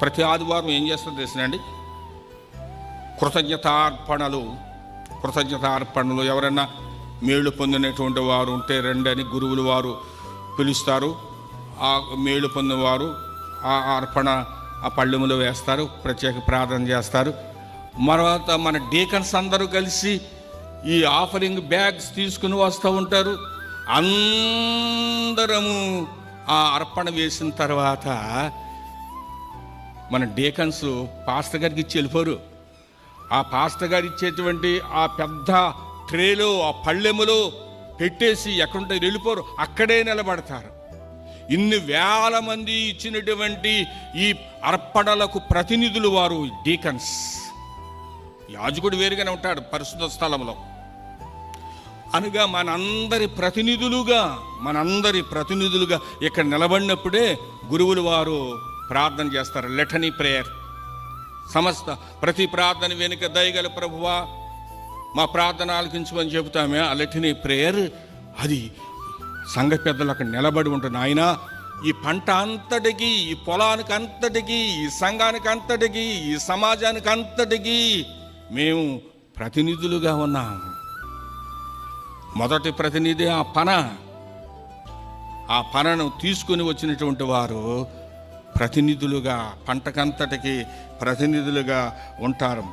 ప్రతి ఆదివారం ఏం చేస్తారో తెలిసినండి, కృతజ్ఞతార్పణలు ఎవరైనా మేళ్ళు పొందినటువంటి వారు ఉంటే రండి అని గురువులు వారు పిలుస్తారు. ఆ మేళ్ళు పొందినవారు ఆ అర్పణ ఆ పళ్ళెములో వేస్తారు, ప్రత్యేక ప్రార్థన చేస్తారు. తర్వాత మన డీకన్స్ అందరూ కలిసి ఈ ఆఫరింగ్ బ్యాగ్స్ తీసుకుని వస్తూ ఉంటారు. అందరము ఆ అర్పణ వేసిన తర్వాత మన డీకన్స్ పాస్టర్ గారికి ఇచ్చి వెళ్ళిపోరు. ఆ పాస్టర్ గారు ఇచ్చేటువంటి ఆ పెద్ద ట్రేలో ఆ పళ్ళెములో పెట్టేసి ఎక్కడుంటే వెళ్ళిపోరు, అక్కడే నిలబడతారు. ఇన్ని వేల మంది ఇచ్చినటువంటి ఈ అర్పణలకు ప్రతినిధులు వారు డీకన్స్. యాజకుడు వేరుగానే ఉంటాడు పరిశుద్ధ స్థలంలో. అనగా మనందరి ప్రతినిధులుగా ఇక్కడ నిలబడినప్పుడే గురువులు వారు ప్రార్థన చేస్తారు. లెటనీ ప్రేయర్. ప్రతి ప్రార్థన వెనుక దయగల ప్రభువా మా ప్రార్థన ఆలకించమని చెబుతామే. ఆ లెటనీ ప్రేయర్ అది సంఘ పెద్దలు అక్కడ నిలబడి ఉంటుంది. ఆయన ఈ పంట అంతటికి, ఈ పొలానికి అంతటికి, ఈ సంఘానికి అంతటికి, ఈ సమాజానికి అంతటికి మేము ప్రతినిధులుగా ఉన్నాం. మొదటి ప్రతినిధి ఆ పనను తీసుకుని వచ్చినటువంటి వారు ప్రతినిధులుగా, పంటకంతటికి ప్రతినిధులుగా ఉంటారు.